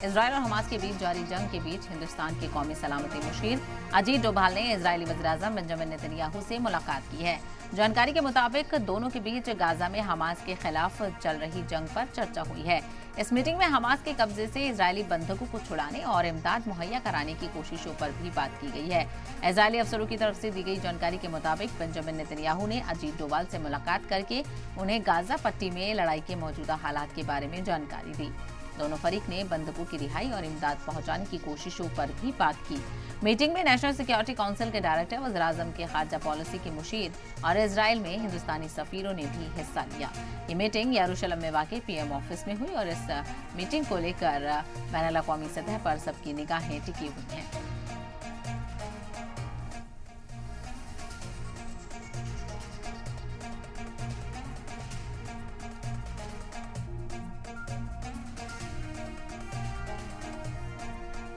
Israel और Hamas के बीच जारी जंग के बीच हिंदुस्तान के कौमी सलामती मुशीर अजीत डोभाल ने इजरायली वज़ीर-ए-आज़म बेंजामिन नेतन्याहू से मुलाकात की है। जानकारी के मुताबिक दोनों के बीच गाजा में हमास के खिलाफ चल रही जंग पर चर्चा हुई है। इस मीटिंग में हमास के कब्जे से इजरायली बंधकों को छुड़ाने और इमदाद मुहैया कराने की कोशिशों पर भी बात की गई है। इजरायली अफसरों की तरफ से दी गई जानकारी के मुताबिक बेंजामिन नेतन्याहू ने अजीत डोभाल से मुलाकात करके उन्हें गाजा पट्टी में लड़ाई के मौजूदा हालात के बारे में जानकारी दी। दोनों फरीक ने बंधकों की रिहाई और इमदाद पहुंचाने की कोशिशों पर भी बात की। मीटिंग में नेशनल सिक्योरिटी काउंसिल के डायरेक्टर, वज़ीर-ए-आज़म के खारजा पॉलिसी के मुशीर और इजराइल में हिंदुस्तानी सफीरों ने भी हिस्सा लिया। ये मीटिंग यरूशलेम में वाक़ पीएम ऑफिस में हुई और इस मीटिंग को लेकर बैनुल-अक़वामी सतह पर सबकी निगाहें टिकी हुई हैं।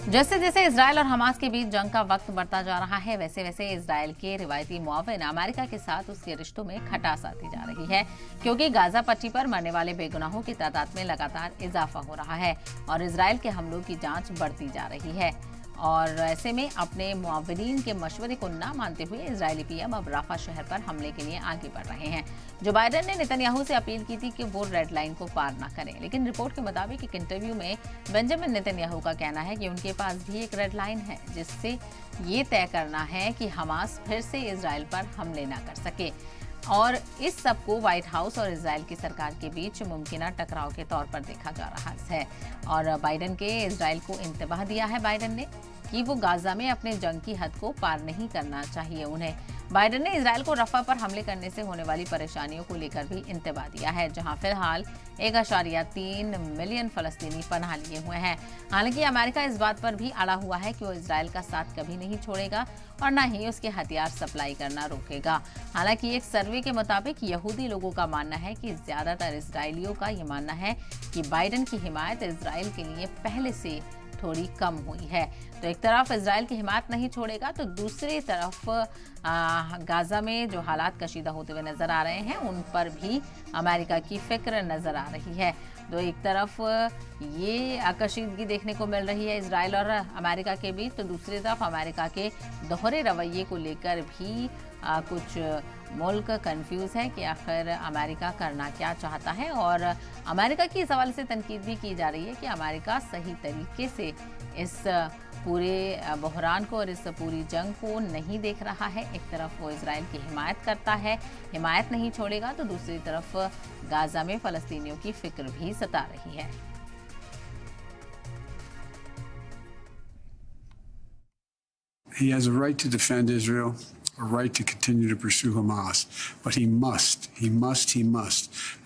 जैसे जैसे इजरायल और हमास के बीच जंग का वक्त बढ़ता जा रहा है, वैसे वैसे इजरायल के रिवायती मुआविन अमेरिका के साथ उसके रिश्तों में खटास आती जा रही है, क्योंकि गाजा पट्टी पर मरने वाले बेगुनाहों की तादाद में लगातार इजाफा हो रहा है और इजरायल के हमलों की जांच बढ़ती जा रही है। और ऐसे में अपने मुआविनीन के मशवरे को ना मानते हुए इजरायली पीएम अब राफा शहर पर हमले के लिए आगे बढ़ रहे हैं। जो बाइडेन ने नेतन्याहू से अपील की थी कि वो रेड लाइन को पार ना करें, लेकिन रिपोर्ट के मुताबिक एक इंटरव्यू में बेंजामिन नेतन्याहू का कहना है कि उनके पास भी एक रेड लाइन है, जिससे ये तय करना है कि हमास फिर से इजरायल पर हमले ना कर सके। और इस सब को व्हाइट हाउस और इजरायल की सरकार के बीच मुमकिन टकराव के तौर पर देखा जा रहा है। और बाइडेन के इजरायल को इंतबाह दिया है बाइडेन ने कि वो गाजा में अपने जंग की हद को पार नहीं करना चाहिए उन्हें। बाइडेन ने इजरायल को रफा पर हमले करने से होने वाली परेशानियों को लेकर भी इंतबाह दिया है, जहां फिलहाल 1.3 मिलियन फलस्तीनी पनाह लिए हुए हैं। हालांकि अमेरिका इस बात पर भी अड़ा हुआ है कि वो इजरायल का साथ कभी नहीं छोड़ेगा और न ही उसके हथियार सप्लाई करना रोकेगा। हालांकि एक सर्वे के मुताबिक यहूदी लोगों का मानना है कि ज्यादातर इजरायलियों का ये मानना है कि बाइडेन की हिमायत इजरायल के लिए पहले से थोड़ी कम हुई है। तो एक तरफ इजरायल की हिमायत नहीं छोड़ेगा, तो दूसरी तरफ गाजा में जो हालात कशीदा होते हुए नजर आ रहे हैं, उन पर भी अमेरिका की फिक्र नजर आ रही है। तो एक तरफ ये कशीदगी देखने को मिल रही है इजरायल और अमेरिका के बीच, तो दूसरी तरफ अमेरिका के दोहरे रवैये को लेकर भी कुछ मुल्क कंफ्यूज है कि आखिर अमेरिका करना क्या चाहता है। और अमेरिका की इस हवाले से तनकीद भी की जा रही है कि अमेरिका सही तरीके से इस पूरे बहरान को और इस पूरी जंग को नहीं देख रहा है। एक तरफ वो इजरायल की हिमायत करता है, हिमायत नहीं छोड़ेगा, तो दूसरी तरफ गाजा में फलस्तीनियों की फिक्र भी सता रही है। He has a right to defend Israel, a right to continue to pursue Hamas, but he must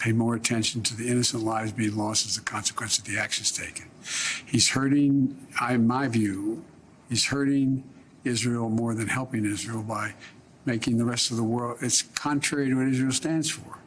pay more attention to the innocent lives being lost as a consequence of the actions taken. He's hurting, in my view, he's hurting Israel more than helping Israel by making the rest of the world, it's contrary to what Israel stands for.